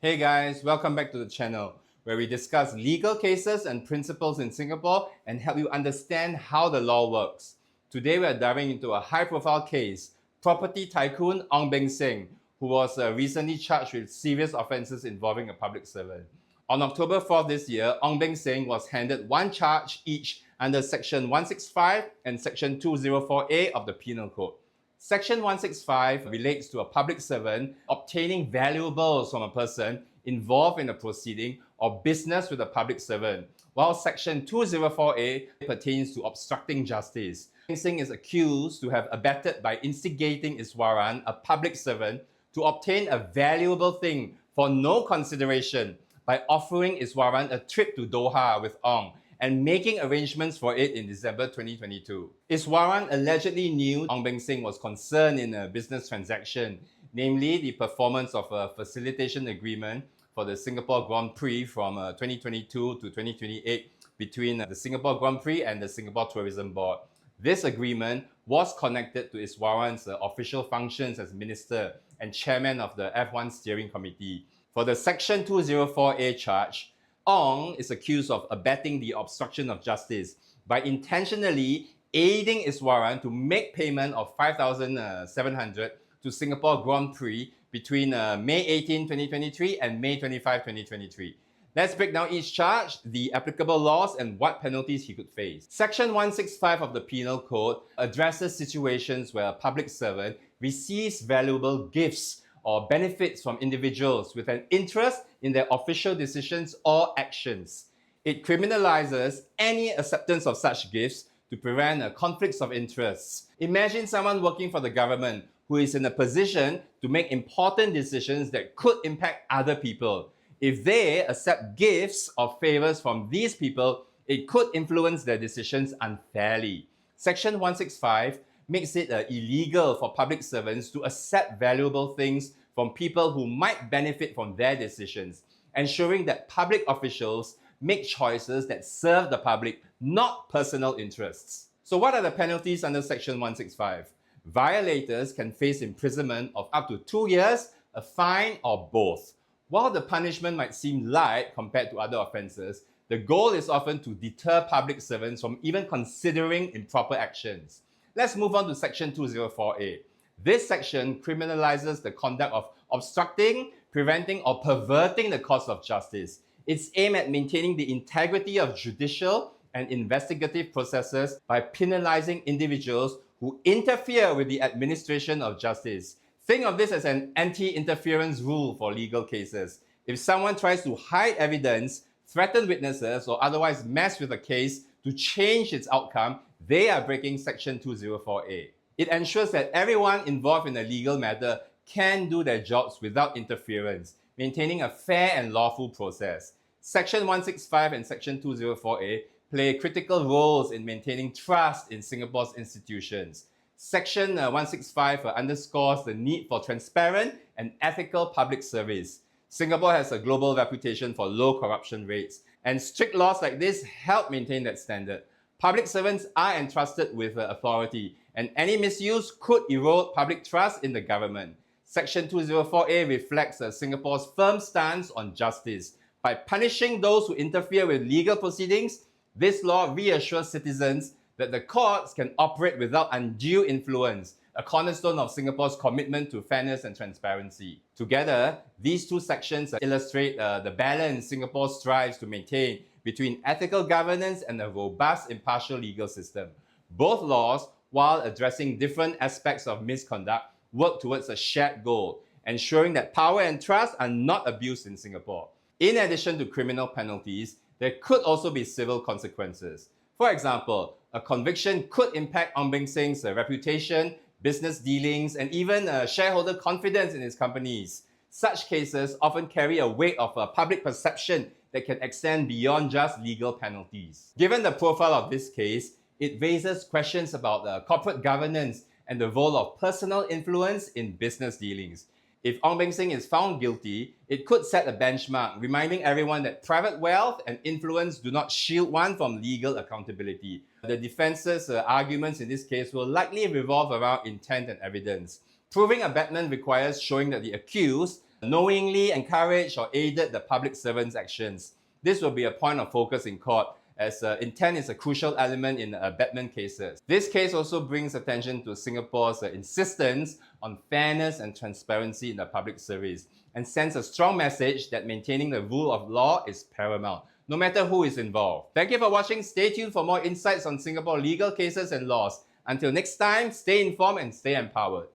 Hey guys, welcome back to the channel where we discuss legal cases and principles in Singapore and help you understand how the law works. Today we are diving into a high-profile case, property tycoon Ong Beng Seng, who was recently charged with serious offences involving a public servant. On October 4th this year, Ong Beng Seng was handed one charge each under Section 165 and Section 204A of the Penal Code. Section 165 relates to a public servant obtaining valuables from a person involved in a proceeding or business with a public servant, while Section 204A pertains to obstructing justice. Singh is accused to have abetted by instigating Iswaran, a public servant, to obtain a valuable thing for no consideration by offering Iswaran a trip to Doha with Ong and making arrangements for it in December 2022. Iswaran allegedly knew Ong Beng Seng was concerned in a business transaction, namely the performance of a facilitation agreement for the Singapore Grand Prix from 2022 to 2028 between the Singapore Grand Prix and the Singapore Tourism Board. This agreement was connected to Iswaran's official functions as Minister and Chairman of the F1 Steering Committee. For the Section 204A charge, Ong is accused of abetting the obstruction of justice by intentionally aiding Iswaran to make payment of 5,700 to Singapore Grand Prix between May 18, 2023 and May 25, 2023. Let's break down each charge, the applicable laws, and what penalties he could face. Section 165 of the Penal Code addresses situations where a public servant receives valuable gifts or benefits from individuals with an interest in their official decisions or actions. It criminalizes any acceptance of such gifts to prevent conflicts of interests. Imagine someone working for the government who is in a position to make important decisions that could impact other people. If they accept gifts or favors from these people, it could influence their decisions unfairly. Section 165 makes it illegal for public servants to accept valuable things from people who might benefit from their decisions, ensuring that public officials make choices that serve the public, not personal interests. So what are the penalties under Section 165? Violators can face imprisonment of up to 2 years, a fine, or both. While the punishment might seem light compared to other offences, the goal is often to deter public servants from even considering improper actions. Let's move on to Section 204A. This section criminalizes the conduct of obstructing, preventing, or perverting the course of justice. It's aimed at maintaining the integrity of judicial and investigative processes by penalizing individuals who interfere with the administration of justice. Think of this as an anti-interference rule for legal cases. If someone tries to hide evidence, threaten witnesses, or otherwise mess with a case to change its outcome, they are breaking Section 204A. It ensures that everyone involved in a legal matter can do their jobs without interference, maintaining a fair and lawful process. Section 165 and Section 204A play critical roles in maintaining trust in Singapore's institutions. Section 165 underscores the need for transparent and ethical public service. Singapore has a global reputation for low corruption rates, and strict laws like this help maintain that standard. Public servants are entrusted with authority, and any misuse could erode public trust in the government. Section 204A reflects Singapore's firm stance on justice. By punishing those who interfere with legal proceedings, this law reassures citizens that the courts can operate without undue influence, a cornerstone of Singapore's commitment to fairness and transparency. Together, these two sections illustrate the balance Singapore strives to maintain between ethical governance and a robust, impartial legal system. Both laws, while addressing different aspects of misconduct, work towards a shared goal, ensuring that power and trust are not abused in Singapore. In addition to criminal penalties, there could also be civil consequences. For example, a conviction could impact Ong Beng Seng's reputation, business dealings, and even shareholder confidence in his companies. Such cases often carry a weight of public perception that can extend beyond just legal penalties. Given the profile of this case, it raises questions about corporate governance and the role of personal influence in business dealings. If Ong Beng Seng is found guilty, it could set a benchmark, reminding everyone that private wealth and influence do not shield one from legal accountability. The defense's arguments in this case will likely revolve around intent and evidence. Proving abetment requires showing that the accused knowingly encouraged or aided the public servant's actions. This will be a point of focus in court, as intent is a crucial element in abetment cases. This case also brings attention to Singapore's insistence on fairness and transparency in the public service, and sends a strong message that maintaining the rule of law is paramount, no matter who is involved. Thank you for watching. Stay tuned for more insights on Singapore legal cases and laws. Until next time, stay informed and stay empowered.